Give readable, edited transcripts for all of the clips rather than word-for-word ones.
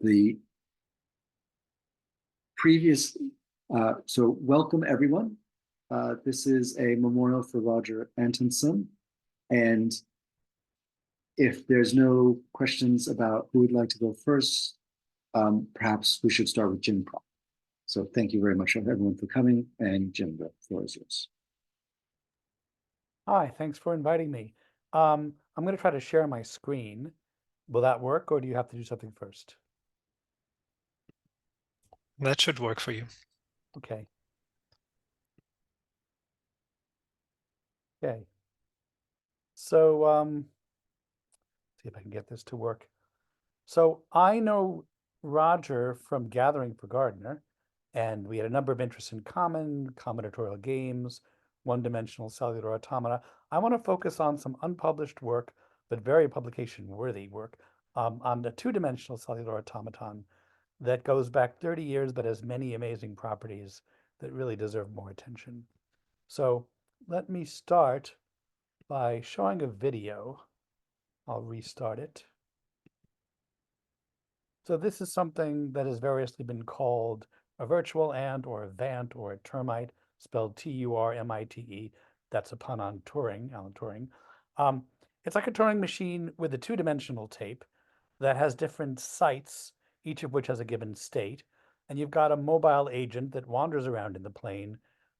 the previous, so welcome everyone. This is a memorial for Roger Antonsen. And if there's no questions about who would like to go first, perhaps we should start with Jim Prop. So thank you very much everyone for coming, and Jim, the floor is yours. Hi, thanks for inviting me. I'm going to try to share my screen. Will that work, or do you have to do something first? That should work for you. Okay. Okay. So, see if I can get this to work. So I know Roger from Gathering for Gardener, and we had a number of interests in common, combinatorial games, one-dimensional cellular automata. I want to focus on some unpublished work, but very publication-worthy work, on the two-dimensional cellular automaton that goes back 30 years, but has many amazing properties that really deserve more attention. So let me start by showing a video. I'll restart it. So this is something that has variously been called a virtual ant or a vant or a termite, spelled T-U-R-M-I-T-E. That's a pun on Turing, Alan Turing. It's like a Turing machine with a two-dimensional tape that has different sites, each of which has a given state. And you've got a mobile agent that wanders around in the plane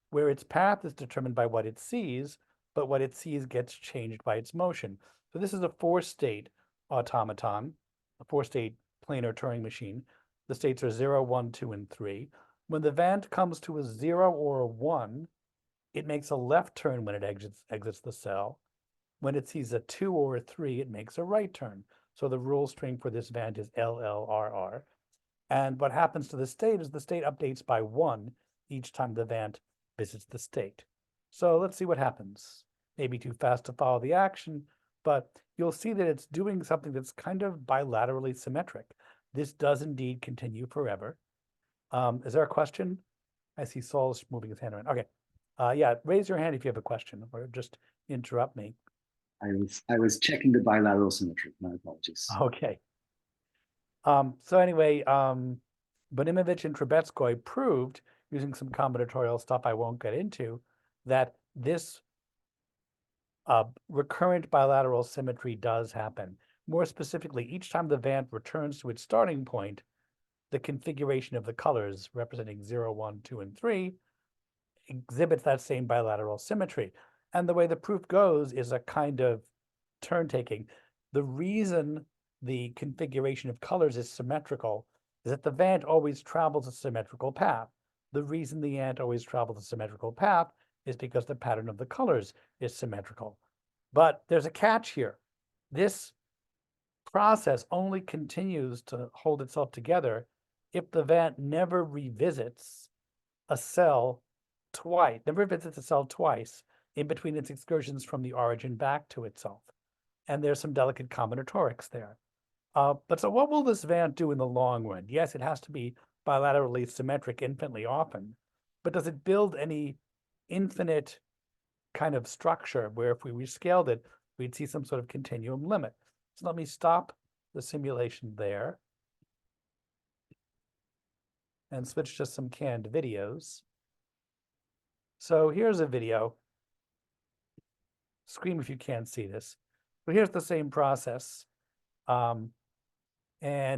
where its path is determined by what it sees, but what it sees gets changed by its motion. So this is a four-state automaton, a four-state planar Turing machine. The states are 0, 1, 2, and 3. When the vant comes to a 0 or a 1, it makes a left turn when it exits the cell. When it sees a 2 or a 3, it makes a right turn. So the rule string for this vant is LLRR. And what happens to the state is the state updates by 1 each time the vant visits the state. So let's see what happens. Maybe too fast to follow the action, but you'll see that it's doing something that's kind of bilaterally symmetric. This does indeed continue forever. Is there a question? I see Saul's moving his hand around. Okay. Yeah, raise your hand if you have a question, or just interrupt me. I was checking the bilateral symmetry. My apologies. Okay. So anyway, Bonimovich and Trubetskoy proved, using some combinatorial stuff I won't get into, that this recurrent bilateral symmetry does happen. More specifically, each time the vant returns to its starting point, the configuration of the colors representing 0, 1, 2, and 3 exhibits that same bilateral symmetry. And the way the proof goes is a kind of turn taking. The reason the configuration of colors is symmetrical is that the vant always travels a symmetrical path. The reason the ant always travels a symmetrical path is because the pattern of the colors is symmetrical. But there's a catch here. This process only continues to hold itself together if the vant never revisits a cell twice, never visits a cell twice in between its excursions from the origin back to itself. And there's some delicate combinatorics there. But so what will this vant do in the long run? Yes, it has to be bilaterally symmetric infinitely often, but does it build any infinite kind of structure where if we rescaled it, we'd see some sort of continuum limit? So let me stop the simulation there and switch to some canned videos. So here's a video. Scream if you can't see this. But here's the same process. And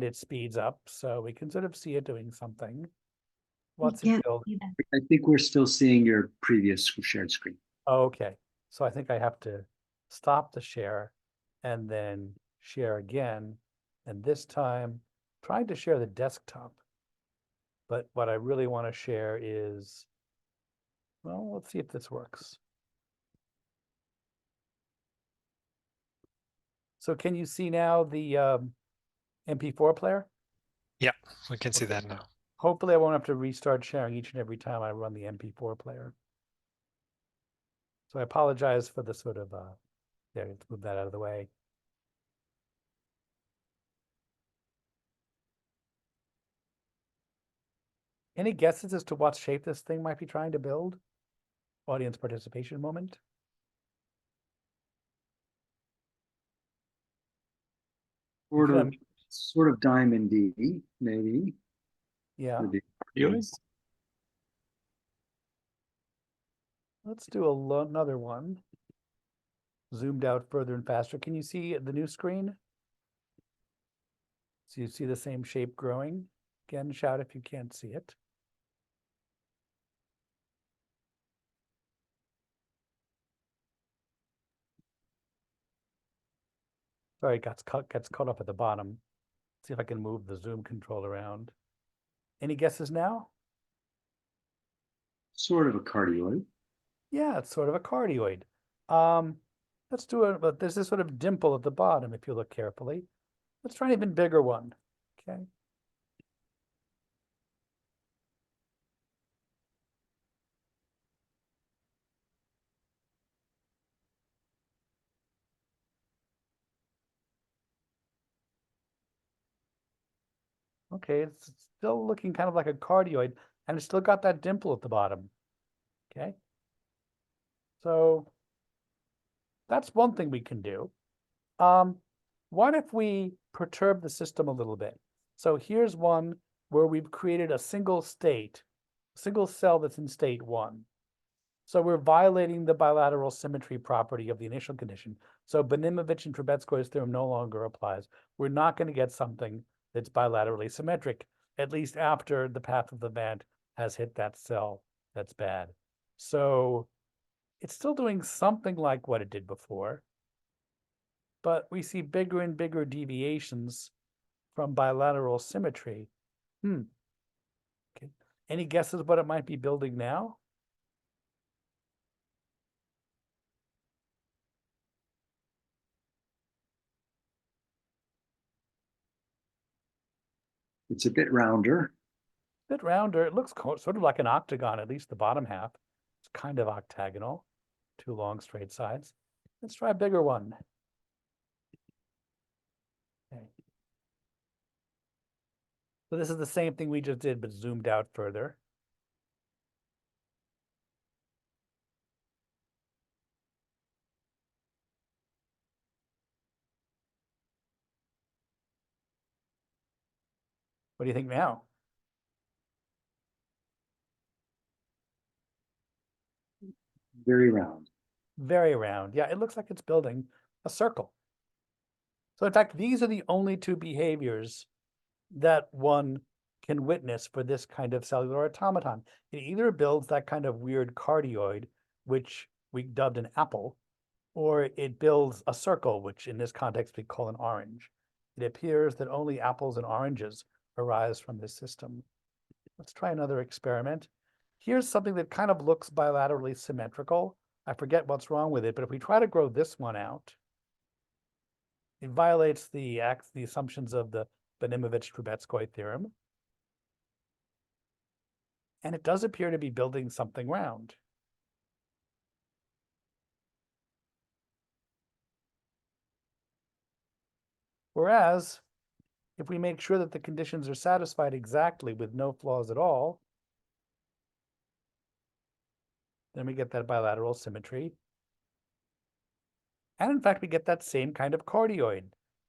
it speeds up, so we can sort of see it doing something. What's it build? I think we're still seeing your previous shared screen. Okay, so I think I have to stop the share and then share again. And this time, trying to share the desktop. But what I really want to share is, well, let's see if this works. So can you see now the MP4 player? Yeah, we can see that now. Hopefully I won't have to restart sharing each and every time I run the MP4 player. So I apologize for the sort of, there, let's move that out of the way. Any guesses as to what shape this thing might be trying to build? Audience participation moment. Sort of sort of diamond-y, maybe. Yeah, Maybe. let's do another one. Zoomed out further and faster. Can you see the new screen? So you see the same shape growing? Again, shout if you can't see it. Sorry, it gets caught up at the bottom. See if I can move the zoom control around. Any guesses now? Sort of a cardioid. Yeah, it's sort of a cardioid. Let's do it, but there's this sort of dimple at the bottom if you look carefully. Let's try an even bigger one. Okay. Okay, it's still looking kind of like a cardioid, and it's still got that dimple at the bottom. Okay. So that's one thing we can do. What if we perturb the system a little bit? So here's one where we've created a single state, a single cell that's in state 1. So we're violating the bilateral symmetry property of the initial condition. So Benimovich and Trubetskoy's theorem no longer applies. We're not going to get something that's bilaterally symmetric, at least after the path of the Vant has hit that cell that's bad. So it's still doing something like what it did before, but we see bigger and bigger deviations from bilateral symmetry. Okay. Any guesses what it might be building now? It's a bit rounder. Bit rounder. It looks sort of like an octagon, at least the bottom half. It's kind of octagonal, 2 long straight sides. Let's try a bigger one. Okay. So this is the same thing we just did, but zoomed out further. What do you think now? Very round. Very round. Yeah, it looks like it's building a circle. So in fact, these are the only 2 behaviors that one can witness for this kind of cellular automaton. It either builds that kind of weird cardioid, which we dubbed an apple, or it builds a circle, which in this context we call an orange. It appears that only apples and oranges arise from this system. Let's try another experiment. Here's something that kind of looks bilaterally symmetrical. I forget what's wrong with it, but if we try to grow this one out, it violates the assumptions of the Benimovich-Trubetskoy theorem. And it does appear to be building something round. Whereas, if we make sure that the conditions are satisfied exactly with no flaws at all, then we get that bilateral symmetry. And in fact, we get that same kind of cardioid,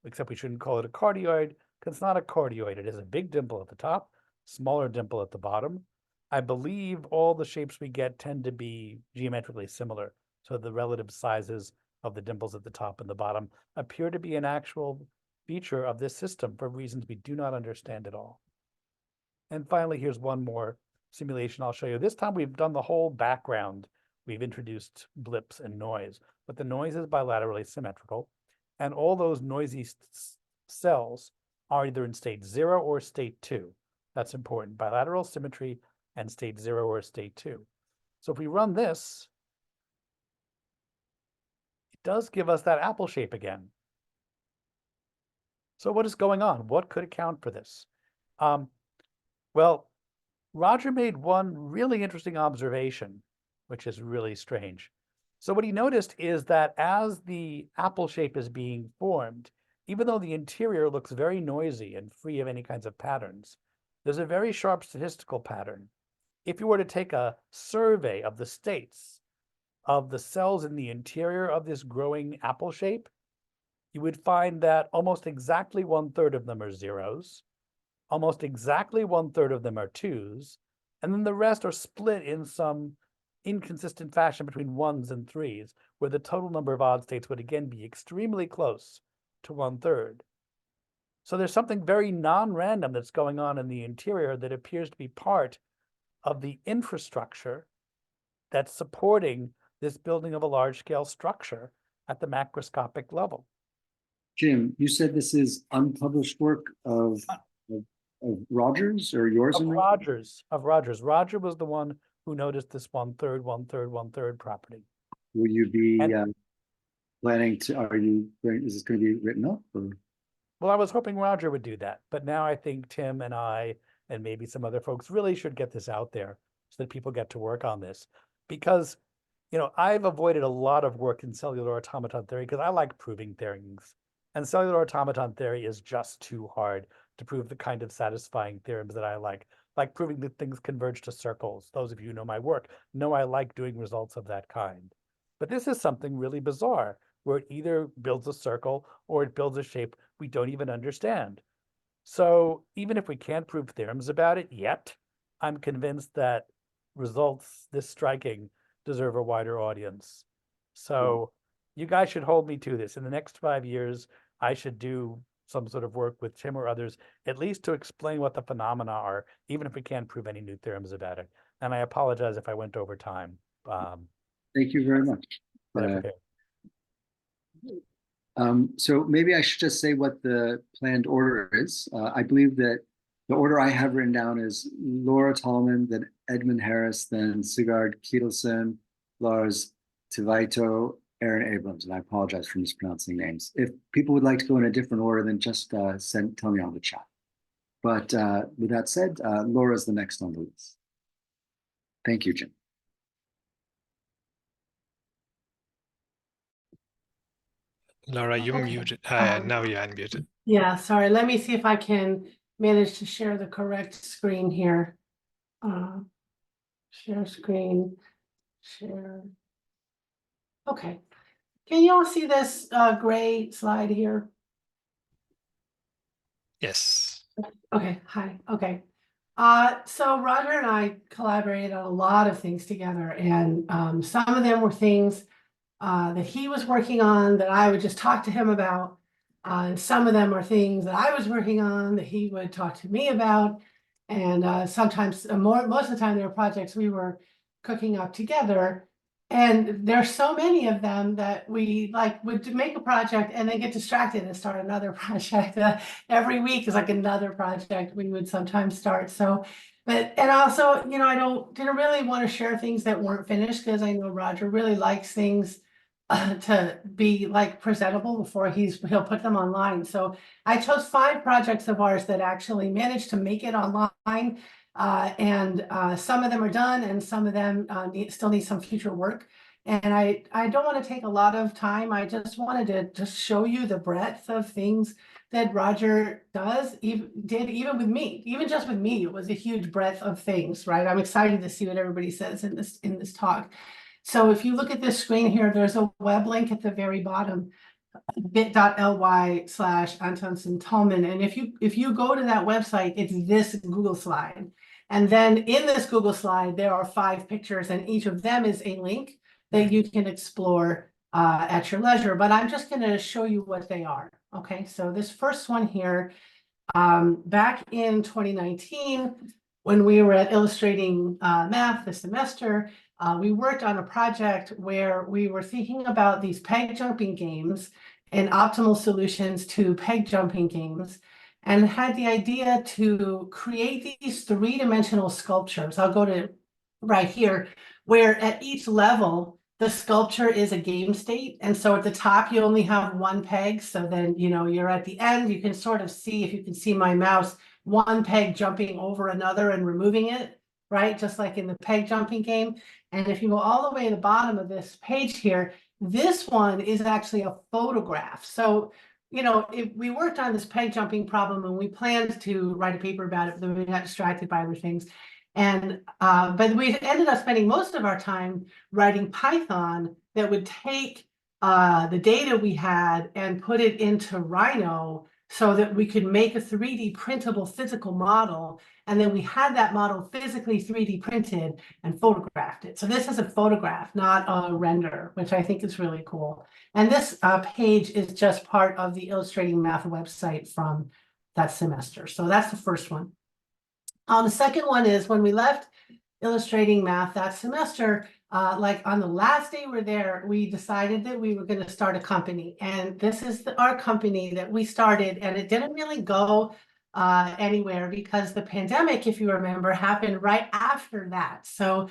except we shouldn't call it a cardioid because it's not a cardioid. It has a big dimple at the top, smaller dimple at the bottom. I believe all the shapes we get tend to be geometrically similar. So the relative sizes of the dimples at the top and the bottom appear to be an actual feature of this system for reasons we do not understand at all. And finally, here's one more simulation I'll show you. This time we've done the whole background. We've introduced blips and noise, but the noise is bilaterally symmetrical. And all those noisy cells are either in state 0 or state 2. That's important, bilateral symmetry and state 0 or state 2. So if we run this, it does give us that apple shape again. So what is going on? What could account for this? Well, Roger made one really interesting observation, which is really strange. So what he noticed is that as the apple shape is being formed, even though the interior looks very noisy and free of any kinds of patterns, there's a very sharp statistical pattern. If you were to take a survey of the states of the cells in the interior of this growing apple shape, you would find that almost exactly 1/3 of them are zeros, almost exactly 1/3 of them are twos, and then the rest are split in some inconsistent fashion between ones and threes, where the total number of odd states would again be extremely close to 1/3. So there's something very non-random that's going on in the interior that appears to be part of the infrastructure that's supporting this building of a large-scale structure at the macroscopic level. Jim, you said this is unpublished work of Rogers or yours? Of Rogers. Roger was the one who noticed this 1/3, 1/3, 1/3 property. Will you be And- planning to, is this going to be written up? Or? Well, I was hoping Roger would do that, but now I think Tim and I and maybe some other folks really should get this out there so that people get to work on this. Because, I've avoided a lot of work in cellular automaton theory because I like proving things. And cellular automaton theory is just too hard to prove the kind of satisfying theorems that I like proving that things converge to circles. Those of you who know my work know I like doing results of that kind. But this is something really bizarre, where it either builds a circle or it builds a shape we don't even understand. So even if we can't prove theorems about it yet, I'm convinced that results this striking deserve a wider audience. So you guys should hold me to this. In the next 5 years, I should do some sort of work with Tim or others, at least to explain what the phenomena are, even if we can't prove any new theorems about it. And I apologize if I went over time. Thank you very much. Okay. So maybe I should just say what the planned order is. I believe that the order I have written down is Laura Tallman, then Edmund Harris, then Sigurd Kietelsen, Lars Tivaito, Aaron Abrams, and I apologize for mispronouncing names. If people would like to go in a different order, then just tell me on the chat. But with that said, Laura is the next on the list. Thank you, Jim. Laura, you're Okay. muted. Now you're unmuted. Yeah, sorry. Let me see if I can manage to share the correct screen here. Share screen, share. Okay. Can you all see this gray slide here? Yes. Okay, hi. Okay. So Roger and I collaborated on a lot of things together, and some of them were things that he was working on that I would just talk to him about. And some of them are things that I was working on that he would talk to me about. And sometimes, most of the time, there were projects we were cooking up together. And there's so many of them that we would make a project and then get distracted and start another project. Every week is like another project we would sometimes start. So, and also, I didn't really want to share things that weren't finished, because I know Roger really likes things to be presentable before he'll put them online. So I chose 5 projects of ours that actually managed to make it online. And some of them are done, and some of them still need some future work. And I don't want to take a lot of time. I just wanted to just show you the breadth of things that Roger did even with me. Even just with me, it was a huge breadth of things, right? I'm excited to see what everybody says in this talk. So if you look at this screen here, there's a web link at the very bottom, bit.ly/Antonsen Tallman. And if you go to that website, it's this Google slide. And then in this Google slide, there are 5 pictures, and each of them is a link that you can explore at your leisure. But I'm just going to show you what they are. Okay, so this first one here, back in 2019, when we were at Illustrating Math this semester, we worked on a project where we were thinking about these peg jumping games and optimal solutions to peg jumping games, and had the idea to create these 3-dimensional sculptures. I'll go to right here, where at each level, the sculpture is a game state. And so at the top, you only have 1 peg. So then, you're at the end, you can sort of see, if you can see my mouse, 1 peg jumping over another and removing it, right? Just like in the peg jumping game. And if you go all the way to the bottom of this page here, this one is actually a photograph. So, if we worked on this peg jumping problem and we planned to write a paper about it, but then we got distracted by other things. And but we ended up spending most of our time writing Python that would take the data we had and put it into Rhino so that we could make a 3D printable physical model. And then we had that model physically 3D printed and photographed it. So this is a photograph, not a render, which I think is really cool. And this page is just part of the Illustrating Math website from that semester. So that's the first one. The second one is when we left Illustrating Math that semester, like on the last day we're there, we decided that we were going to start a company. And this is our company that we started, and it didn't really go anywhere because the pandemic, if you remember, happened right after that. So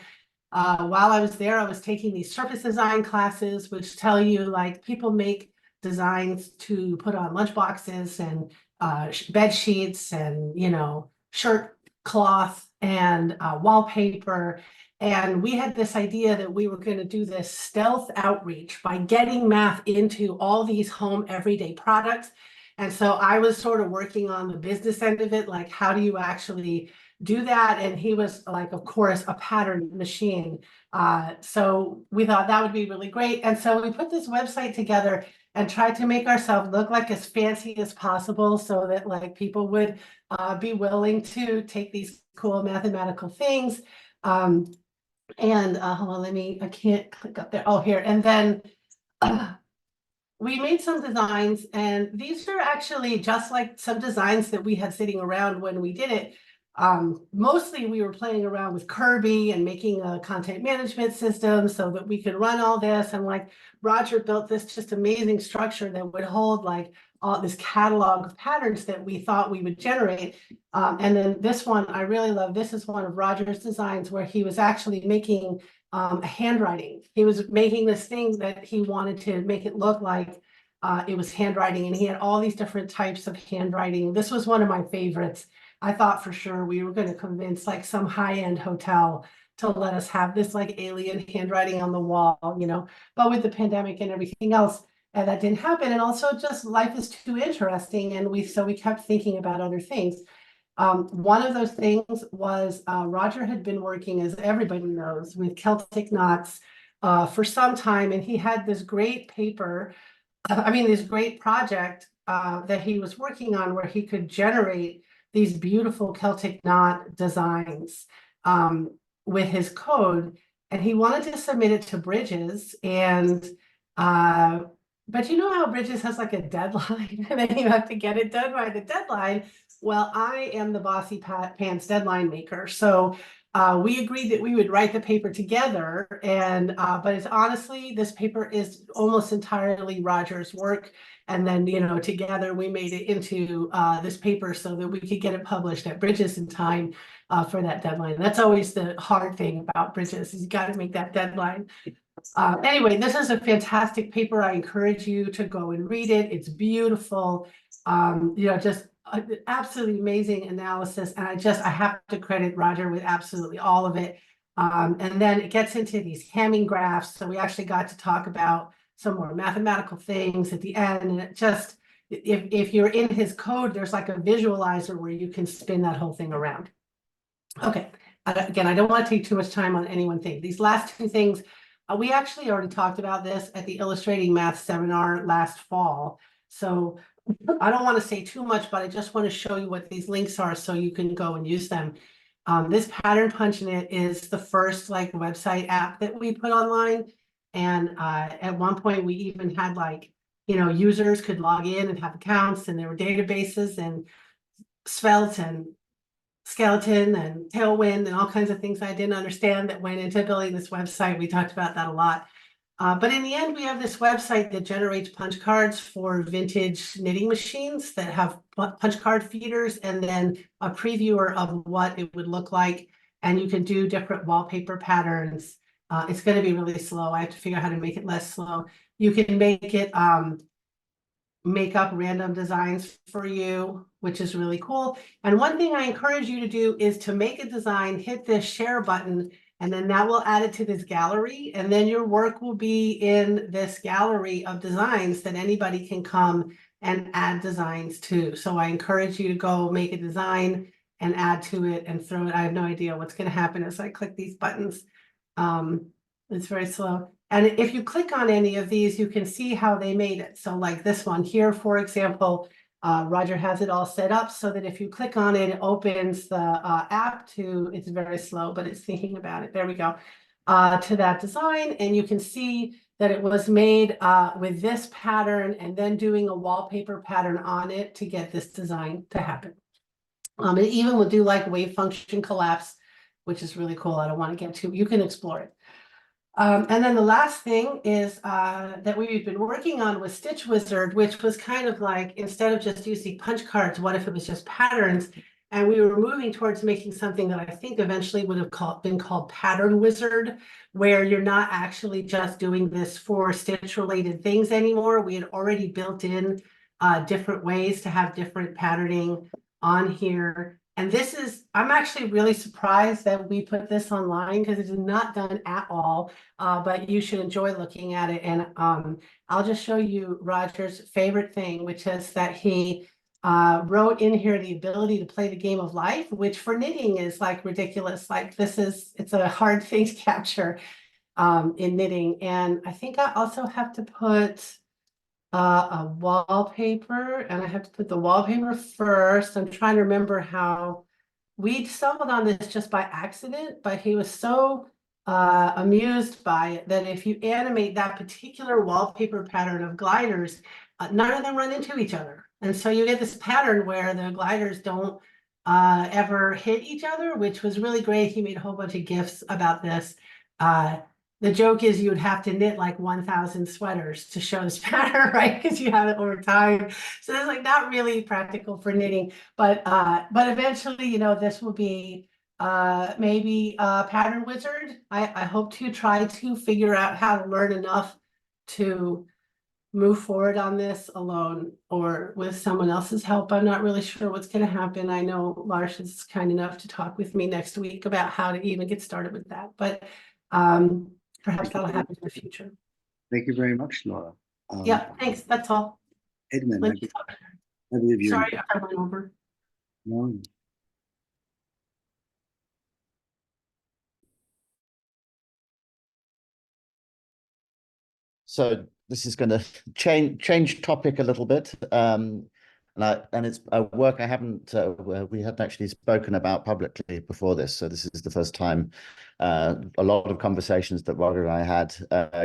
while I was there, I was taking these surface design classes, which tell you like people make designs to put on lunch boxes and bed sheets and, you know, shirt cloth and wallpaper. And we had this idea that we were going to do this stealth outreach by getting math into all these home everyday products. And so I was sort of working on the business end of it, like how do you actually do that? And he was like, of course, a pattern machine. So we thought that would be really great. And so we put this website together and tried to make ourselves look like as fancy as possible so that like people would be willing to take these cool mathematical things. And hold on, I can't click up there. Oh, here. And then we made some designs, and these are actually just like some designs that we had sitting around when we did it. Mostly we were playing around with Kirby and making a content management system so that we could run all this. And like Roger built this just amazing structure that would hold like all this catalog of patterns that we thought we would generate. And then this one, I really love. This is one of Roger's designs where he was actually making a handwriting. He was making this thing that he wanted to make it look like it was handwriting, and he had all these different types of handwriting. This was one of my favorites. I thought for sure we were going to convince like some high-end hotel to let us have this like alien handwriting on the wall, you know, but with the pandemic and everything else, that didn't happen. And also just life is too interesting. And we kept thinking about other things. One of those things was Roger had been working, as everybody knows, with Celtic knots for some time. And he had this great paper, this great project that he was working on where he could generate these beautiful Celtic knot designs with his code. And he wanted to submit it to Bridges. And but you know how Bridges has like a deadline and then you have to get it done by the deadline. Well, I am the bossy pants deadline maker. So we agreed that we would write the paper together. And but it's honestly, this paper is almost entirely Roger's work. And then, you know, together we made it into this paper so that we could get it published at Bridges in time for that deadline. That's always the hard thing about Bridges, is you got to make that deadline. Anyway, this is a fantastic paper. I encourage you to go and read it. It's beautiful. You know, just absolutely amazing analysis. And I have to credit Roger with absolutely all of it. And then it gets into these Hamming graphs. So we actually got to talk about some more mathematical things at the end. And it just, if you're in his code, there's like a visualizer where you can spin that whole thing around. Okay. Again, I don't want to take too much time on any one thing. These last two things, we actually already talked about this at the Illustrating Math seminar last fall. So I don't want to say too much, but I just want to show you what these links are so you can go and use them. This Pattern Punchnet is the first like website app that we put online. And at one point we even had like, you know, users could log in and have accounts, and there were databases and Svelte and Skeleton and Tailwind and all kinds of things I didn't understand that went into building this website. We talked about that a lot. But in the end, we have this website that generates punch cards for vintage knitting machines that have punch card feeders, and then a previewer of what it would look like. And you can do different wallpaper patterns. It's going to be really slow. I have to figure out how to make it less slow. You can make it make up random designs for you, which is really cool. And one thing I encourage you to do is to make a design, hit the share button, and then that will add it to this gallery. And then your work will be in this gallery of designs that anybody can come and add designs to. So I encourage you to go make a design and add to it and throw it. I have no idea what's going to happen as I click these buttons. It's very slow. And if you click on any of these, you can see how they made it. So like this one here, for example, Roger has it all set up so that if you click on it, it opens the app to, it's very slow, but it's thinking about it. There we go. To that design. And you can see that it was made with this pattern and then doing a wallpaper pattern on it to get this design to happen. It even will do like wave function collapse, which is really cool. I don't want to get too, you can explore it. And then the last thing is that we've been working on was Stitch Wizard, which was kind of like, instead of just using punch cards, what if it was just patterns? And we were moving towards making something that I think eventually would have been called Pattern Wizard, where you're not actually just doing this for Stitch related things anymore. We had already built in different ways to have different patterning on here. And this is, I'm actually really surprised that we put this online because it is not done at all, but you should enjoy looking at it. And I'll just show you Roger's favorite thing, which is that he wrote in here the ability to play the game of life, which for knitting is like ridiculous. Like this is, it's a hard thing to capture in knitting. And I think I also have to put a wallpaper, and I have to put the wallpaper first. I'm trying to remember how we stumbled on this just by accident, but he was so amused by it that if you animate that particular wallpaper pattern of gliders, none of them run into each other. And so you get this pattern where the gliders don't ever hit each other, which was really great. He made a whole bunch of GIFs about this. The joke is you would have to knit like 1,000 sweaters to show this pattern, right? Because you have it over time. So it's like not really practical for knitting, but eventually, you know, this will be maybe a pattern wizard. I hope to try to figure out how to learn enough to move forward on this alone or with someone else's help. I'm not really sure what's going to happen. I know Lars is kind enough to talk with me next week about how to even get started with that, but perhaps that'll happen in the future. Thank you very much, Laura. Yeah, thanks. That's all. Edmund, Let I me talk. believe you're. Sorry, I went over. No. So this is going to change topic a little bit, and it's a work I haven't we hadn't actually spoken about publicly before this. So this is the first time a lot of conversations that Roger and I had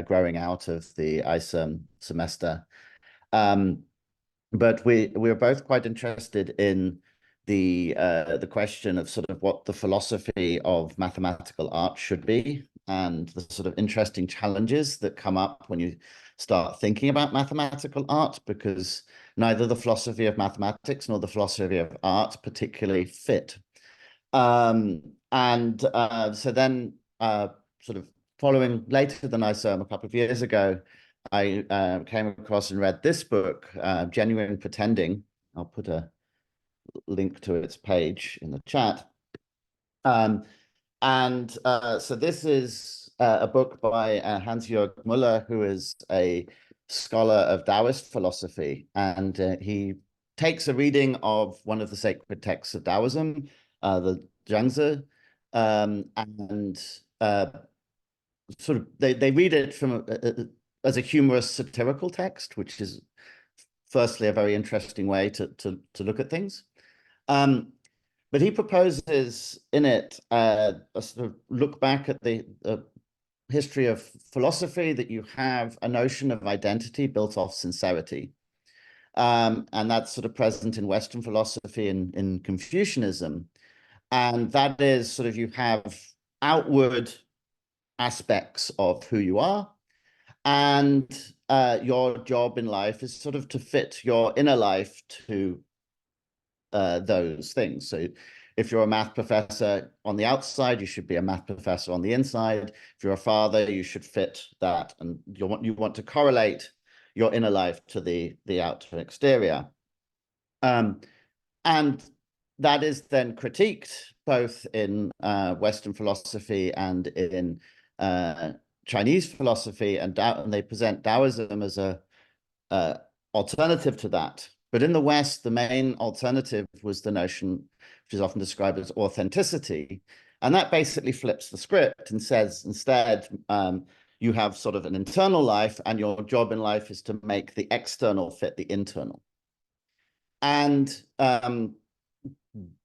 growing out of the ICERM semester. But we're both quite interested in the question of sort of what the philosophy of mathematical art should be, and the sort of interesting challenges that come up when you start thinking about mathematical art, because neither the philosophy of mathematics nor the philosophy of art particularly fit. So then sort of following later than ICERM a couple of years ago, I came across and read this book, Genuine Pretending. I'll put a link to its page in the chat. So this is a book by Hans-Jörg Müller, who is a scholar of Taoist philosophy, and he takes a reading of one of the sacred texts of Taoism, the Zhuangzi, and sort of they read it from as a humorous satirical text, which is firstly a very interesting way to look at things. But he proposes in it a sort of look back at the history of philosophy, that you have a notion of identity built off sincerity. And that's sort of present in Western philosophy and in Confucianism. And that is sort of, you have outward aspects of who you are, and your job in life is sort of to fit your inner life to those things. So if you're a math professor on the outside, you should be a math professor on the inside. If you're a father, you should fit that, and you want to correlate your inner life to the outer exterior. And that is then critiqued both in Western philosophy and in Chinese philosophy, and they present Taoism as a alternative to that. But in the West, the main alternative was the notion which is often described as authenticity. And that basically flips the script and says instead, you have sort of an internal life, and your job in life is to make the external fit the internal. And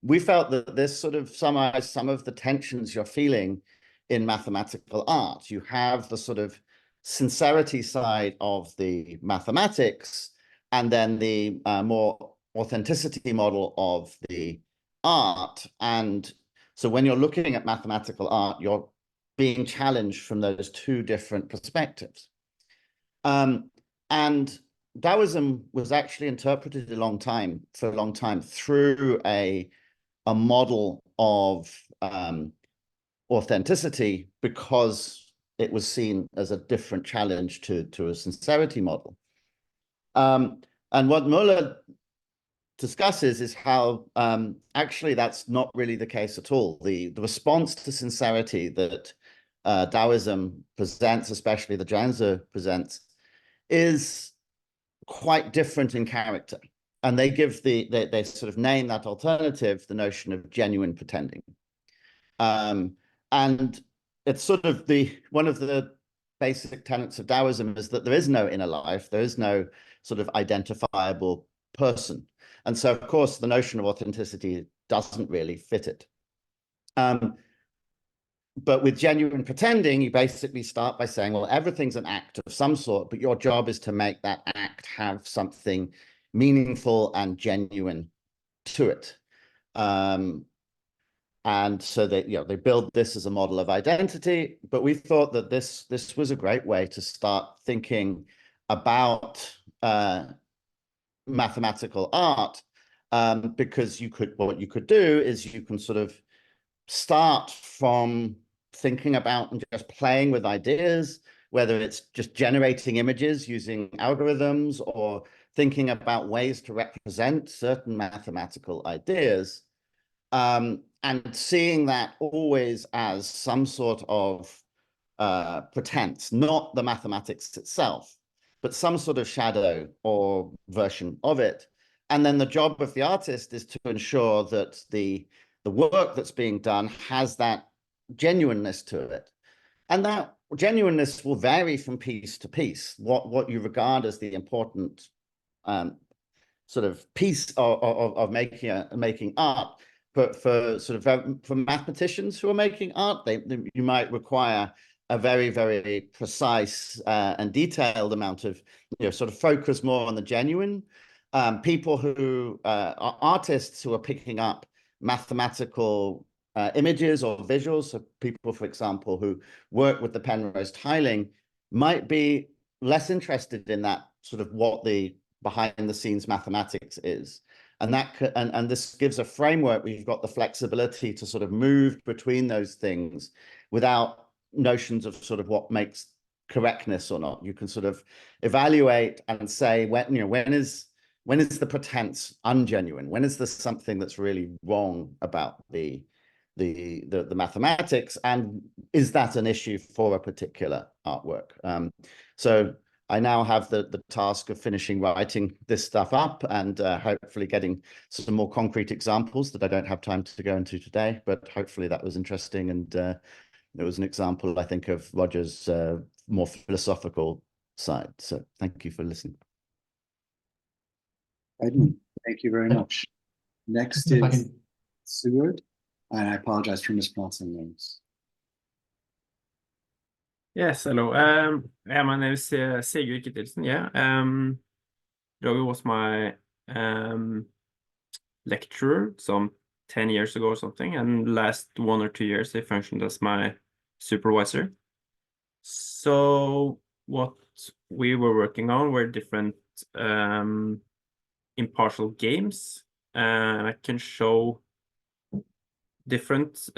we felt that this sort of summarized some of the tensions you're feeling in mathematical art. You have the sort of sincerity side of the mathematics, and then the more authenticity model of the art. And so when you're looking at mathematical art, you're being challenged from those two different perspectives. And Taoism was actually interpreted for a long time through a model of authenticity, because it was seen as a different challenge to a sincerity model. And what Muller discusses is how actually that's not really the case at all. The response to sincerity that Taoism presents, especially the Zhuangzi presents, is quite different in character. And they give they sort of name that alternative the notion of genuine pretending. And it's sort of one of the basic tenets of Taoism is that there is no inner life, there is no sort of identifiable person. And so, of course, the notion of authenticity doesn't really fit it. But with genuine pretending, you basically start by saying, well, everything's an act of some sort, but your job is to make that act have something meaningful and genuine to it. And so they build this as a model of identity, but we thought that this was a great way to start thinking about mathematical art, because what you could do is you can sort of start from thinking about and just playing with ideas, whether it's just generating images using algorithms or thinking about ways to represent certain mathematical ideas, and seeing that always as some sort of pretense, not the mathematics itself, but some sort of shadow or version of it. And then the job of the artist is to ensure that the work that's being done has that genuineness to it. And that genuineness will vary from piece to piece, what you regard as the important sort of piece of making art. But for mathematicians who are making art, you might require a very, very precise and detailed amount of, sort of focus more on the genuine. People who are artists who are picking up mathematical images or visuals, so people, for example, who work with the Penrose tiling, might be less interested in that sort of what the behind the scenes mathematics is. And this gives a framework where you've got the flexibility to sort of move between those things without notions of sort of what makes correctness or not. You can sort of evaluate and say, when is the pretense ungenuine? When is there something that's really wrong about the mathematics? And is that an issue for a particular artwork? So I now have the task of finishing writing this stuff up and hopefully getting some more concrete examples that I don't have time to go into today, but hopefully that was interesting. And it was an example, I think, of Roger's more philosophical side. So thank you for listening. Edmund, thank you very much. Next is Seward, and I apologize for mispronouncing names. Yes, hello. Yeah, my name is Sigurd Kittelsen. Yeah, Roger was my lecturer some 10 years ago or something, and last 1 or 2 years he functioned as my supervisor. So what we were working on were different impartial games, and I can show different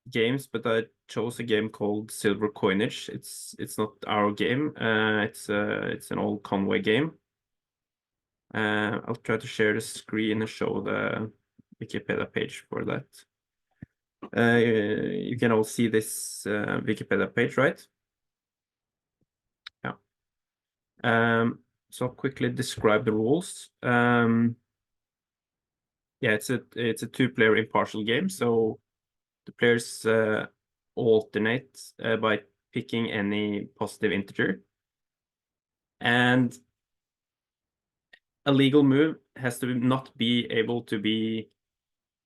games, but I chose a game called Silver Coinage. It's not our game. It's an old Conway game. I'll try to share the screen and show the Wikipedia page for that. You can all see this Wikipedia page, right? Yeah. So I'll quickly describe the rules. Yeah, it's a two-player impartial game, so the players alternate by picking any positive integer, and a legal move has to not be able to be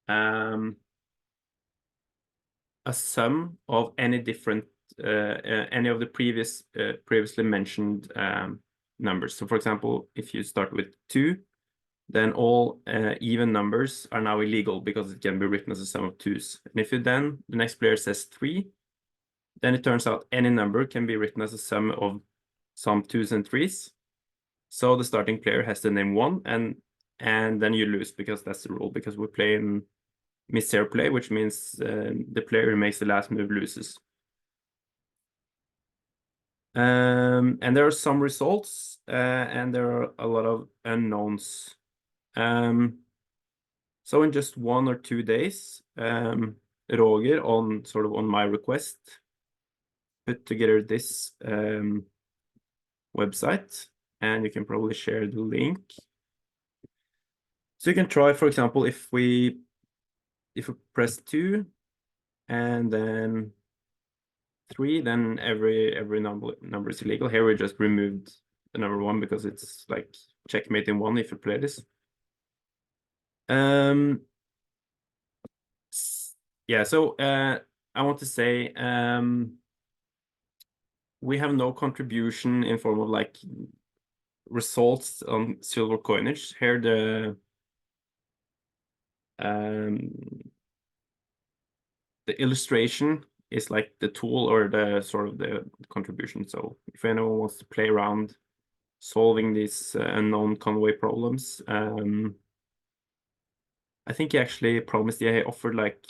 a sum of any different any of the previously mentioned numbers. So for example, if you start with 2, then all even numbers are now illegal because it can be written as a sum of 2s. And if you then, the next player says 3, then it turns out any number can be written as a sum of some 2s and 3s. So the starting player has to name 1, and then you lose, because that's the rule, because we're playing misere play, which means the player who makes the last move loses. And there are some results, and there are a lot of unknowns. So in just 1 or 2 days, Roger, on my request, put together this website, and you can probably share the link. So you can try, for example, if we press 2 and then 3, then every number is illegal. Here we just removed the number 1 because it's like checkmate in 1 if you play this. Yeah, so I want to say we have no contribution in form of like results on silver coinage. Here the illustration is like the tool or the sort of the contribution. So if anyone wants to play around solving these unknown Conway problems, I think he actually promised, yeah, he offered like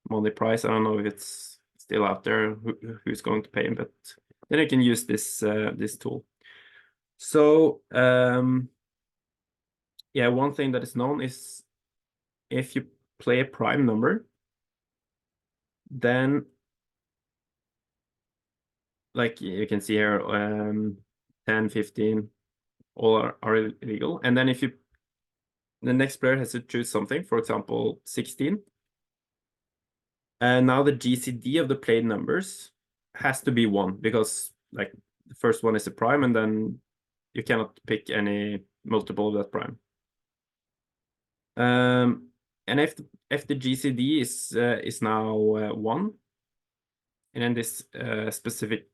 money prize. I don't know if it's still out there, who's going to pay him, but then you can use this this tool. So yeah, one thing that is known is if you play a prime number, then like you can see here, 10, 15, all are illegal. And then if the next player has to choose something, for example, 16. And now the GCD of the played numbers has to be 1, because like the first one is a prime, and then you cannot pick any multiple of that prime. And if the GCD is now 1, and in this specific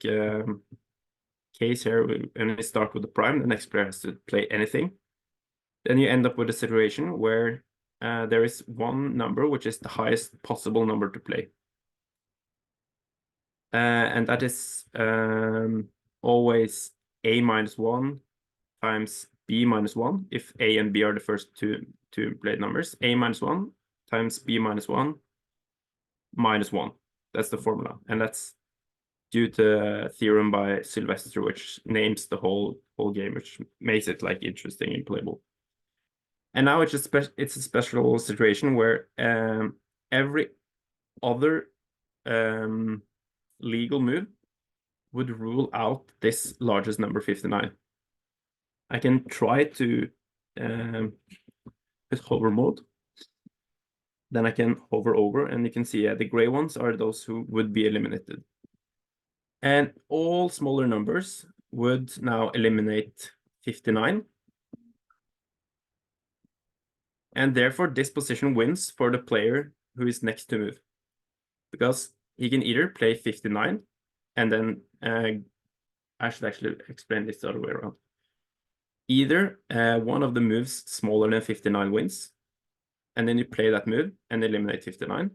case here, when we start with the prime, the next player has to play anything. Then you end up with a situation where there is one number which is the highest possible number to play. And that is always a minus 1 times b minus 1. If a and b are the first two played numbers, a minus 1 times b minus 1 minus 1. That's the formula. And that's due to a theorem by Sylvester, which names the whole game, which makes it like interesting and playable. And now it's a special situation where every other legal move would rule out this largest number, 59. I can try to put hover mode. Then I can hover over, and you can see the gray ones are those who would be eliminated. And all smaller numbers would now eliminate 59. And therefore, this position wins for the player who is next to move, because he can either play 59, and then I should actually explain this the other way around. Either one of the moves smaller than 59 wins, and then you play that move and eliminate 59.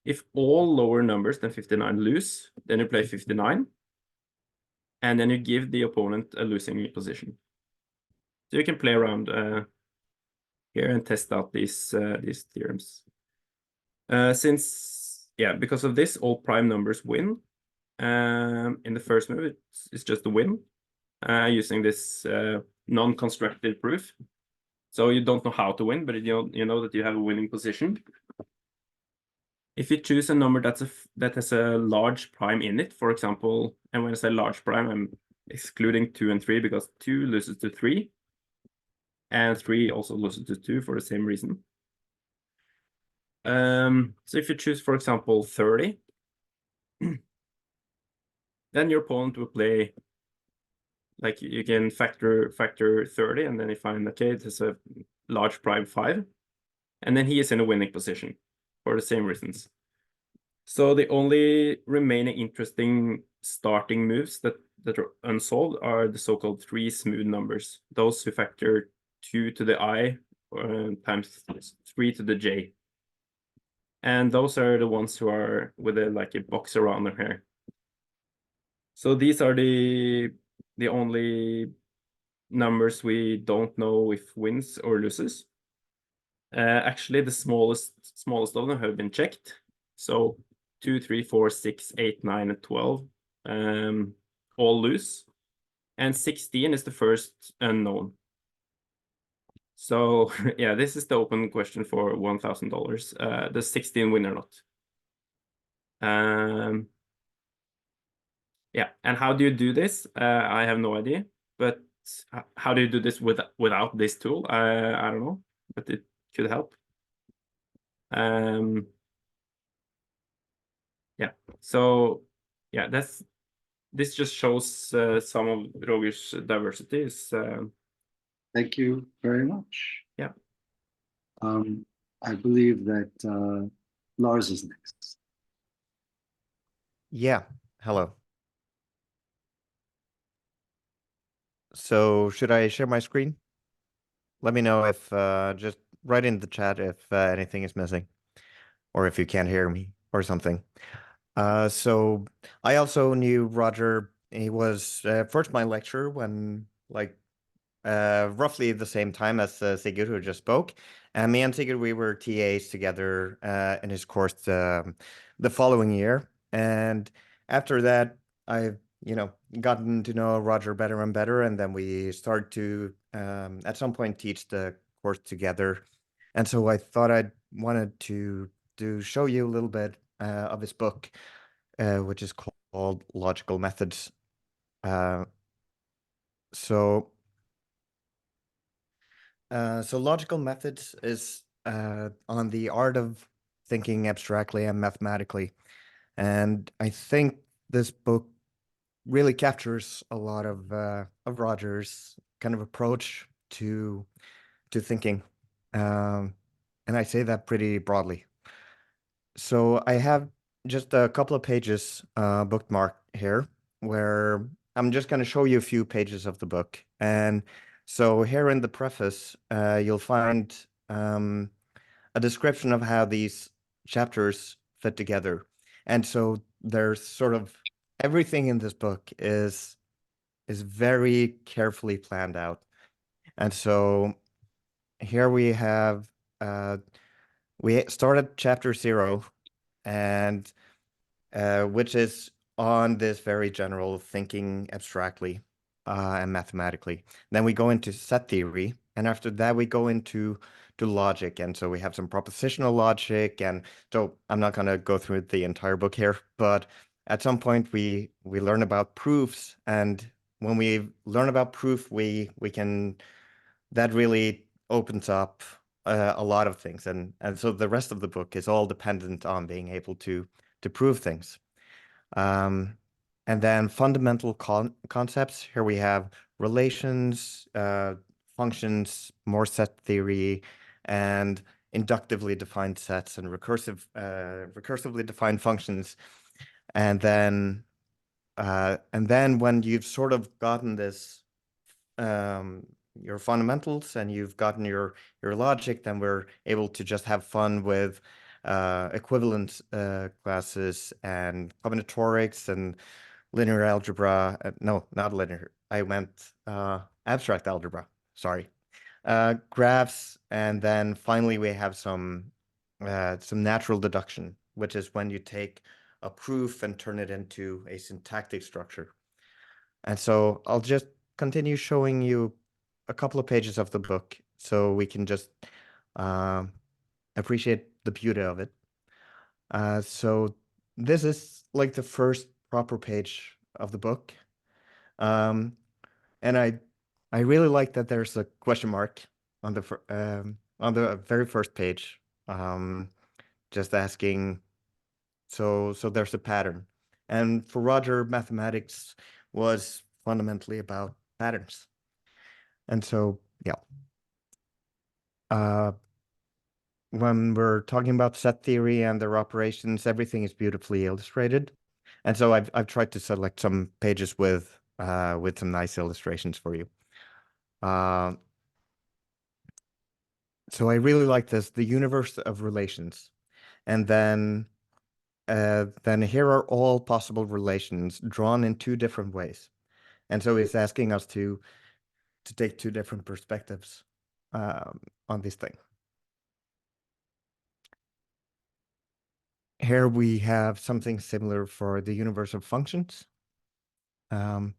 If all lower numbers than 59 lose, then you play 59, and then you give the opponent a losing position. So you can play around here and test out these theorems. Because of this, all prime numbers win. In the first move, it's just a win using this non-constructed proof. So you don't know how to win, but you know that you have a winning position. If you choose a number that has a large prime in it, for example, and when I say large prime, I'm excluding 2 and 3 because 2 loses to 3. and 3 also loses to 2 for the same reason. So if you choose, for example, 30, then your opponent will play, like, you can factor 30, and then you find, okay, there's a large prime 5, and then he is in a winning position for the same reasons. So the only remaining interesting starting moves that are unsolved are the so-called 3 smooth numbers, those who factor 2 to the I times 3 to the J. And those are the ones who are with like a box around them here. So these are the only numbers we don't know if wins or loses. Actually, the smallest of them have been checked. So 2, 3, 4, 6, 8, 9, and 12 all lose. And 16 is the first unknown. So yeah, this is the open question for $1,000. Does 16 win or not? Yeah, and how do you do this? I have no idea, but how do you do this without this tool? I don't know, but it could help. Yeah, so yeah, this just shows some of Roger's diversities. Thank you very much. Yeah. I believe that Lars is next. Yeah, hello. So should I share my screen? Let me know if, just write in the chat if anything is missing, or if you can't hear me or something. So I also knew Roger. He was first my lecturer when, like, roughly the same time as Sigurd, who just spoke. And me and Sigurd, we were TAs together in his course the following year. And after that, I've gotten to know Roger better and better, and then we started to at some point teach the course together. And so I thought I wanted to show you a little bit of his book, which is called Logical Methods. So Logical Methods is on the art of thinking abstractly and mathematically. And I think this book really captures a lot of Roger's kind of approach to thinking. And I say that pretty broadly. So I have just a couple of pages bookmarked here where I'm just going to show you a few pages of the book. And so here in the preface, you'll find a description of how these chapters fit together. And so there's sort of everything in this book is very carefully planned out. And so here we have, we started chapter 0, and which is on this very general thinking abstractly and mathematically. Then we go into set theory, and after that we go into logic. And so we have some propositional logic, and so I'm not going to go through the entire book here, but at some point we learn about proofs, and when we learn about proof, we can, that really opens up a lot of things, and so the rest of the book is all dependent on being able to prove things. And then fundamental concepts. Here we have relations, functions, more set theory, and inductively defined sets and recursively defined functions. And then when you've sort of gotten this, your fundamentals, and you've gotten your logic, then we're able to just have fun with equivalence classes and combinatorics and linear algebra. No, not linear. I meant abstract algebra. Sorry. Graphs, and then finally we have some natural deduction, which is when you take a proof and turn it into a syntactic structure. And so I'll just continue showing you a couple of pages of the book so we can just appreciate the beauty of it. So this is like the first proper page of the book. And I really like that there's a question mark on the very first page, just asking, so there's a pattern. And for Roger, mathematics was fundamentally about patterns. And so, yeah. When we're talking about set theory and their operations, everything is beautifully illustrated. And so I've tried to select some pages with some nice illustrations for you. So I really like this, the universe of relations. And then here are all possible relations drawn in two different ways. And so it's asking us to take two different perspectives on this thing. Here we have something similar for the universe of functions. And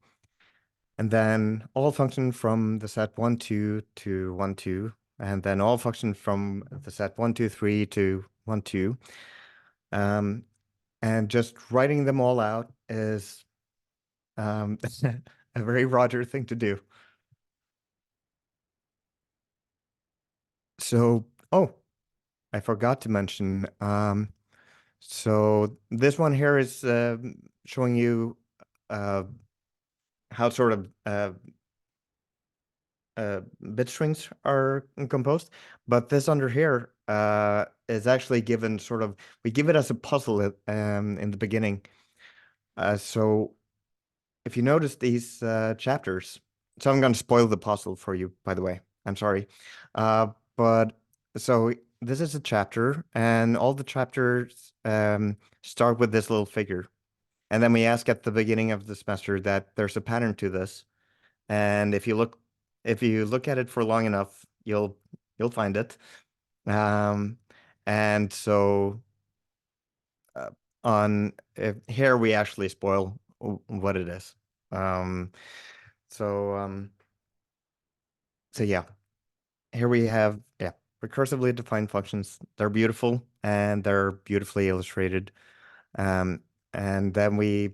then all function from the set 1, 2 to 1, 2, and then all function from the set 1, 2, 3 to 1, 2. And just writing them all out is a very Roger thing to do. So, oh, I forgot to mention, so this one here is showing you how sort of bit strings are composed, but this under here is actually given sort of, we give it as a puzzle in the beginning. So if you notice these chapters, so I'm going to spoil the puzzle for you, by the way, I'm sorry. But so this is a chapter, and all the chapters start with this little figure. And then we ask at the beginning of the semester that there's a pattern to this. And if you look at it for long enough, you'll find it. And so here we actually spoil what it is. So yeah, here we have recursively defined functions. They're beautiful and they're beautifully illustrated. And then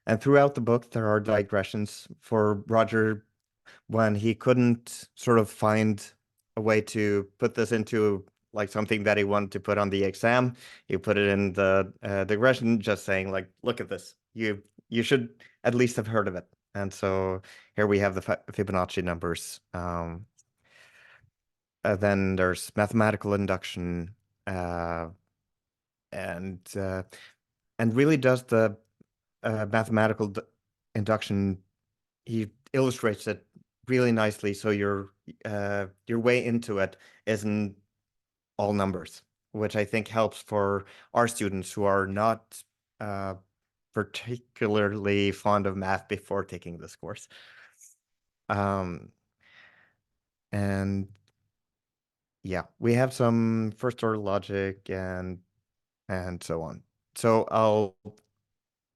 and throughout the book there are digressions for Roger when he couldn't sort of find a way to put this into like something that he wanted to put on the exam. He put it in the digression, just saying like, look at this. You should at least have heard of it. And so here we have the Fibonacci numbers. Then there's mathematical induction, and really does the mathematical induction. He illustrates it really nicely, so your way into it isn't all numbers, which I think helps for our students who are not particularly fond of math before taking this course. And yeah, we have some first order logic and so on. So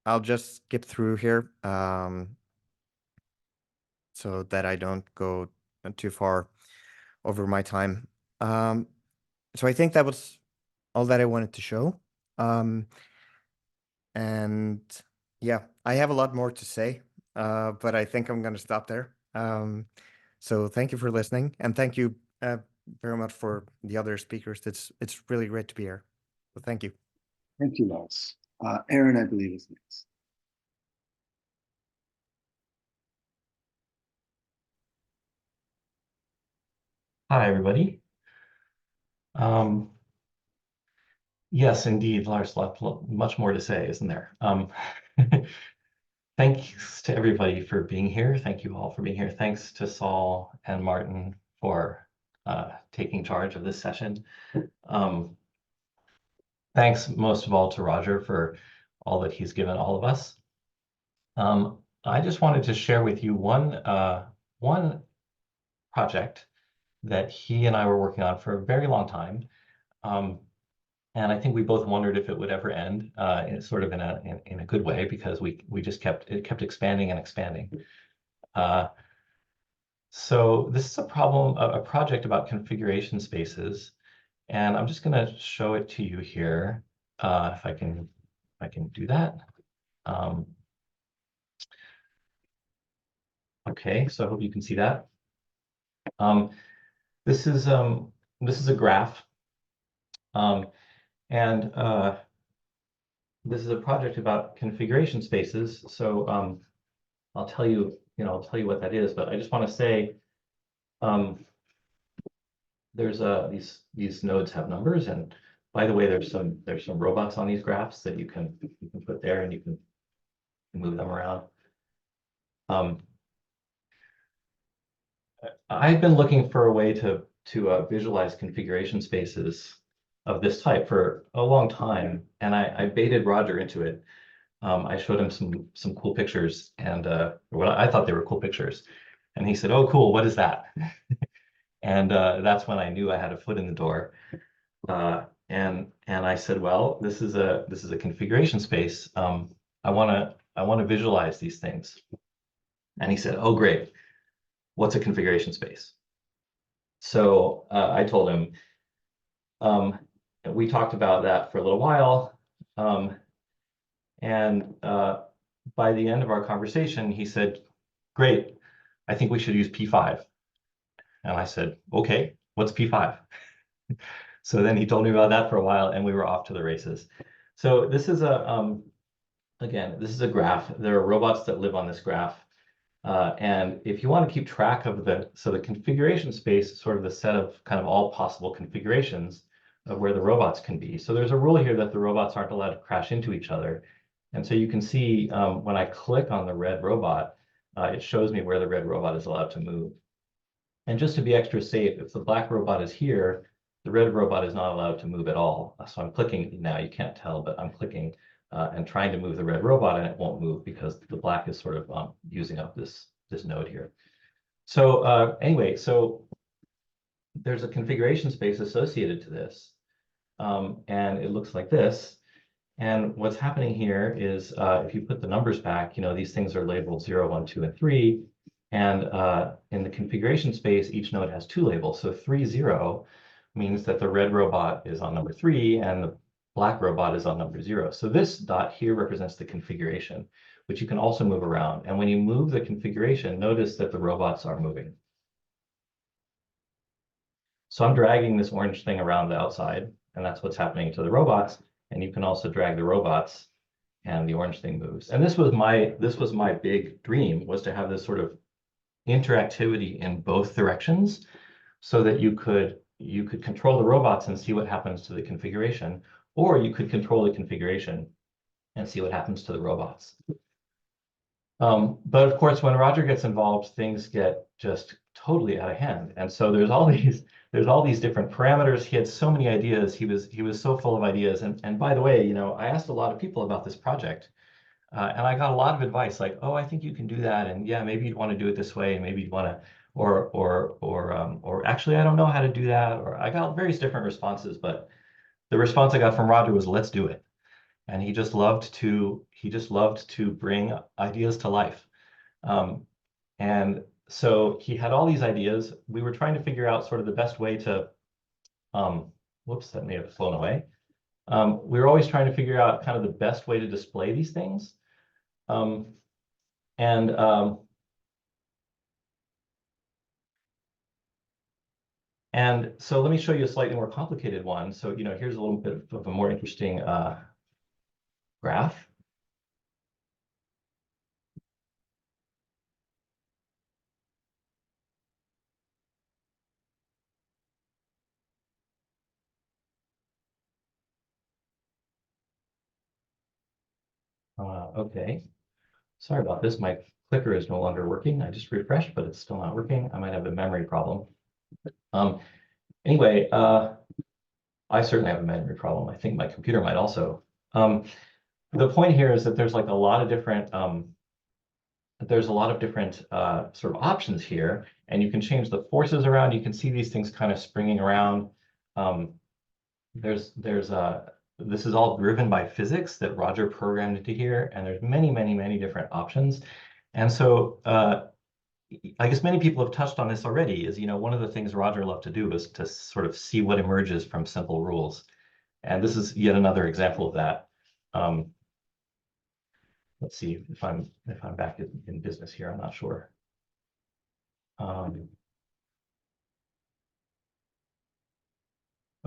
I'll just skip through here so that I don't go too far over my time. So I think that was all that I wanted to show. And yeah, I have a lot more to say, but I think I'm going to stop there. So thank you for listening, and thank you very much for the other speakers. It's really great to be here. So thank you. Thank you, Lars. Aaron, I believe, is next. Hi, everybody. Yes, indeed, Lars left much more to say, isn't there? Thanks to everybody for being here. Thank you all for being here. Thanks to Saul and Martin for taking charge of this session. Thanks most of all to Roger for all that he's given all of us. I just wanted to share with you one project that he and I were working on for a very long time. And I think we both wondered if it would ever end, sort of in a good way, because we just kept expanding and expanding. So this is a project about configuration spaces, and I'm just going to show it to you here, if I can do that. Okay, so I hope you can see that. this is a graph, and this is a project about configuration spaces. So I'll tell you, I'll tell you what that is. But I just want to say, there's these nodes have numbers, and by the way, there's some robots on these graphs that you can put there, and you can move them around. I've been looking for a way to visualize configuration spaces of this type for a long time, and I baited Roger into it. I showed him some cool pictures, and what I thought they were cool pictures, and he said, "Oh, cool, what is that?" And that's when I knew I had a foot in the door. And I said, "Well, this is a configuration space. I want to visualize these things." And he said, "Oh, great. What's a configuration space?" So I told him, we talked about that for a little while. And by the end of our conversation, he said, "Great, I think we should use P5." And I said, "Okay, what's P5?" So then he told me about that for a while, and we were off to the races. So this is again, this is a graph. There are robots that live on this graph. And if you want to keep track of the configuration space is sort of the set of kind of all possible configurations of where the robots can be. So there's a rule here that the robots aren't allowed to crash into each other. And so you can see when I click on the red robot, it shows me where the red robot is allowed to move. And just to be extra safe, if the black robot is here, the red robot is not allowed to move at all. So I'm clicking now, you can't tell, but I'm clicking and trying to move the red robot, and it won't move because the black is sort of using up this node here. So anyway, so there's a configuration space associated to this, and it looks like this. And what's happening here is if you put the numbers back, these things are labeled 0, 1, 2, and 3. And in the configuration space, each node has 2 labels. So 3, 0 means that the red robot is on number 3 and the black robot is on number 0. So this dot here represents the configuration, which you can also move around. And when you move the configuration, notice that the robots are moving. So I'm dragging this orange thing around the outside, and that's what's happening to the robots. And you can also drag the robots, and the orange thing moves. And this was my big dream, was to have this sort of interactivity in both directions, so that you could control the robots and see what happens to the configuration, or you could control the configuration and see what happens to the robots. But of course, when Roger gets involved, things get just totally out of hand. And so there's all these different parameters. He had so many ideas. He was so full of ideas. And by the way, I asked a lot of people about this project, and I got a lot of advice, like, "Oh, I think you can do that, and yeah, maybe you'd want to do it this way, and maybe you'd want to, or actually, I don't know how to do that." Or I got various different responses, but the response I got from Roger was, "Let's do it." And he just loved to bring ideas to life. And so he had all these ideas. We were trying to figure out sort of the best way to, whoops, that may have flown away. We were always trying to figure out kind of the best way to display these things. And so let me show you a slightly more complicated one. So, here's a little bit of a more interesting graph. Okay, sorry about this. My clicker is no longer working. I just refreshed, but it's still not working. I might have a memory problem. Anyway, I certainly have a memory problem. I think my computer might also. The point here is that there's like a lot of different sort of options here, and you can change the forces around. You can see these things kind of springing around. This is all driven by physics that Roger programmed into here, and there's many, many, many different options. And so I guess many people have touched on this already, is, one of the things Roger loved to do is to sort of see what emerges from simple rules. And this is yet another example of that. Let's see if I'm back in business here. I'm not sure.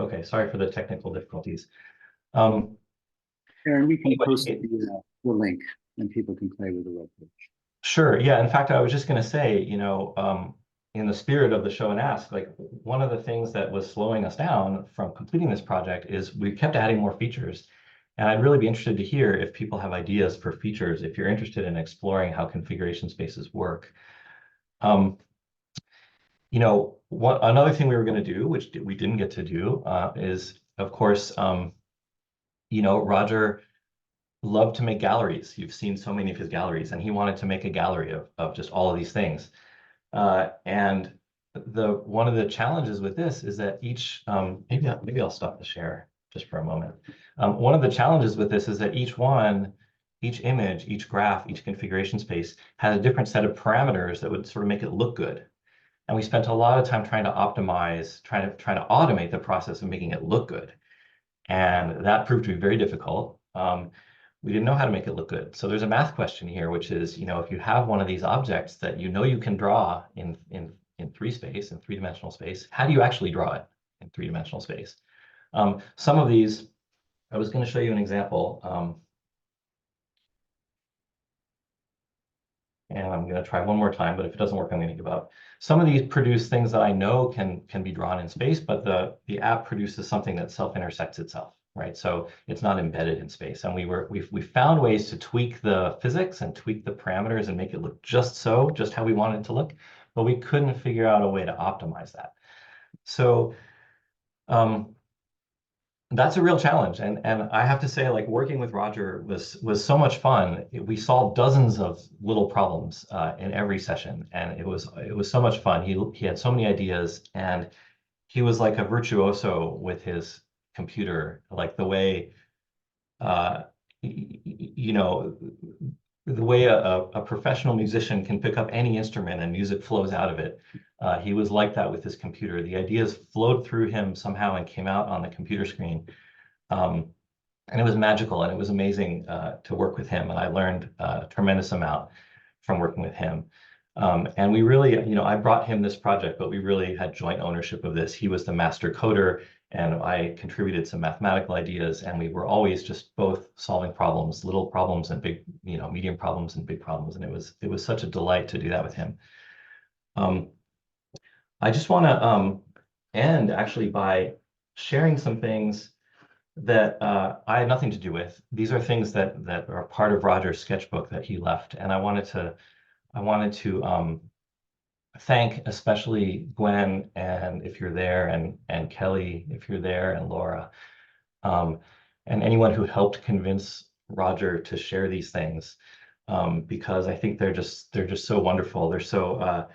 Okay, sorry for the technical difficulties. Aaron, we can Anyway, post the link and people can play with the web page. Sure. Yeah. In fact, I was just going to say, in the spirit of the show and ask, like one of the things that was slowing us down from completing this project is we kept adding more features. And I'd really be interested to hear if people have ideas for features, if you're interested in exploring how configuration spaces work. Another thing we were going to do, which we didn't get to do, is, of course, Roger loved to make galleries. You've seen so many of his galleries, and he wanted to make a gallery of just all of these things. And one of the challenges with this is that maybe I'll stop the share just for a moment. One of the challenges with this is that each image, each graph, each configuration space has a different set of parameters that would sort of make it look good. And we spent a lot of time trying to optimize, trying to automate the process of making it look good. And that proved to be very difficult. We didn't know how to make it look good. So there's a math question here, which is, if you have one of these objects that you can draw in three-dimensional space, how do you actually draw it in three-dimensional space? Some of these, I was going to show you an example. And I'm going to try one more time, but if it doesn't work, I'm going to give up. Some of these produce things that I know can be drawn in space, but the app produces something that self-intersects itself, right? So it's not embedded in space. And we found ways to tweak the physics and tweak the parameters and make it look just how we want it to look, but we couldn't figure out a way to optimize that. So that's a real challenge, and I have to say, like, working with Roger was so much fun. We solved dozens of little problems in every session, and it was so much fun. He had so many ideas, and he was like a virtuoso with his computer, like the way the way a professional musician can pick up any instrument and music flows out of it. He was like that with his computer. The ideas flowed through him somehow and came out on the computer screen. And it was magical, and it was amazing to work with him. And I learned a tremendous amount from working with him. And we really, I brought him this project, but we really had joint ownership of this. He was the master coder, and I contributed some mathematical ideas, and we were always just both solving problems, little problems and big, medium problems and big problems. And it was such a delight to do that with him. I just want to end actually by sharing some things that I had nothing to do with. These are things that are part of Roger's sketchbook that he left, and I wanted to thank especially Gwen, and if you're there, and Kelly, if you're there, and Laura, and anyone who helped convince Roger to share these things, because I think they're just so wonderful. They're so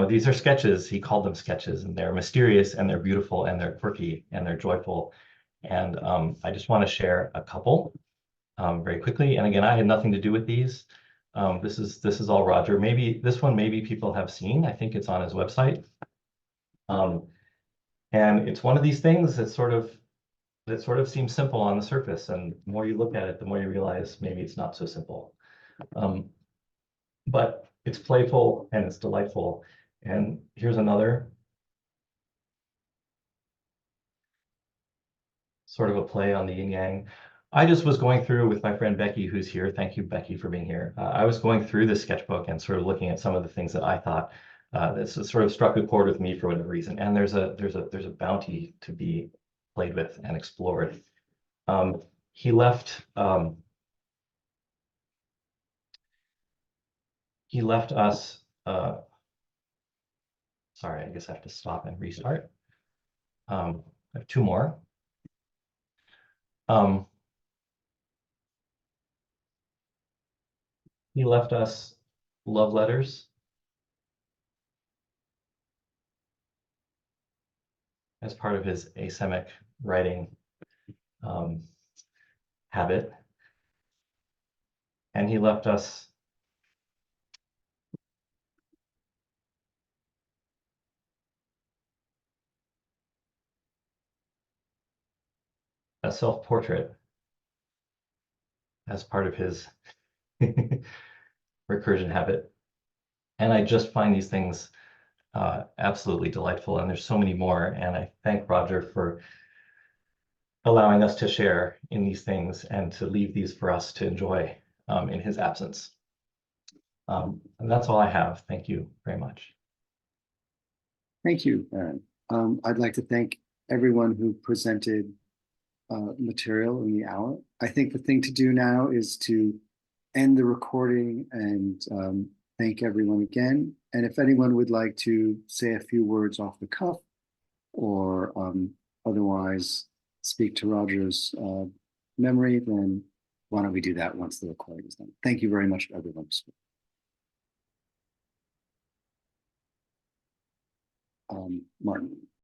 these are sketches. He called them sketches, and they're mysterious, and they're beautiful, and they're quirky, and they're joyful. And I just want to share a couple very quickly. And again, I had nothing to do with these. This is all Roger. Maybe this one, maybe people have seen. I think it's on his website. And it's one of these things that sort of seems simple on the surface, and the more you look at it, the more you realize maybe it's not so simple. But it's playful and it's delightful. And here's another sort of a play on the yin yang. I just was going through with my friend Becky, who's here. Thank you, Becky, for being here. I was going through this sketchbook and sort of looking at some of the things that I thought that sort of struck a chord with me for whatever reason. And there's a bounty to be played with and explored. He left us. Sorry, I guess I have to stop and restart. I have two more. He left us love letters as part of his asemic writing habit. And he left us a self-portrait as part of his recursion habit. And I just find these things absolutely delightful, and there's so many more. And I thank Roger for allowing us to share in these things and to leave these for us to enjoy in his absence. And that's all I have. Thank you very much. Thank you, Aaron. I'd like to thank everyone who presented material in the hour. I think the thing to do now is to end the recording and thank everyone again. And if anyone would like to say a few words off the cuff or otherwise speak to Roger's memory, then why don't we do that once the recording is done? Thank you very much, everyone. Martin.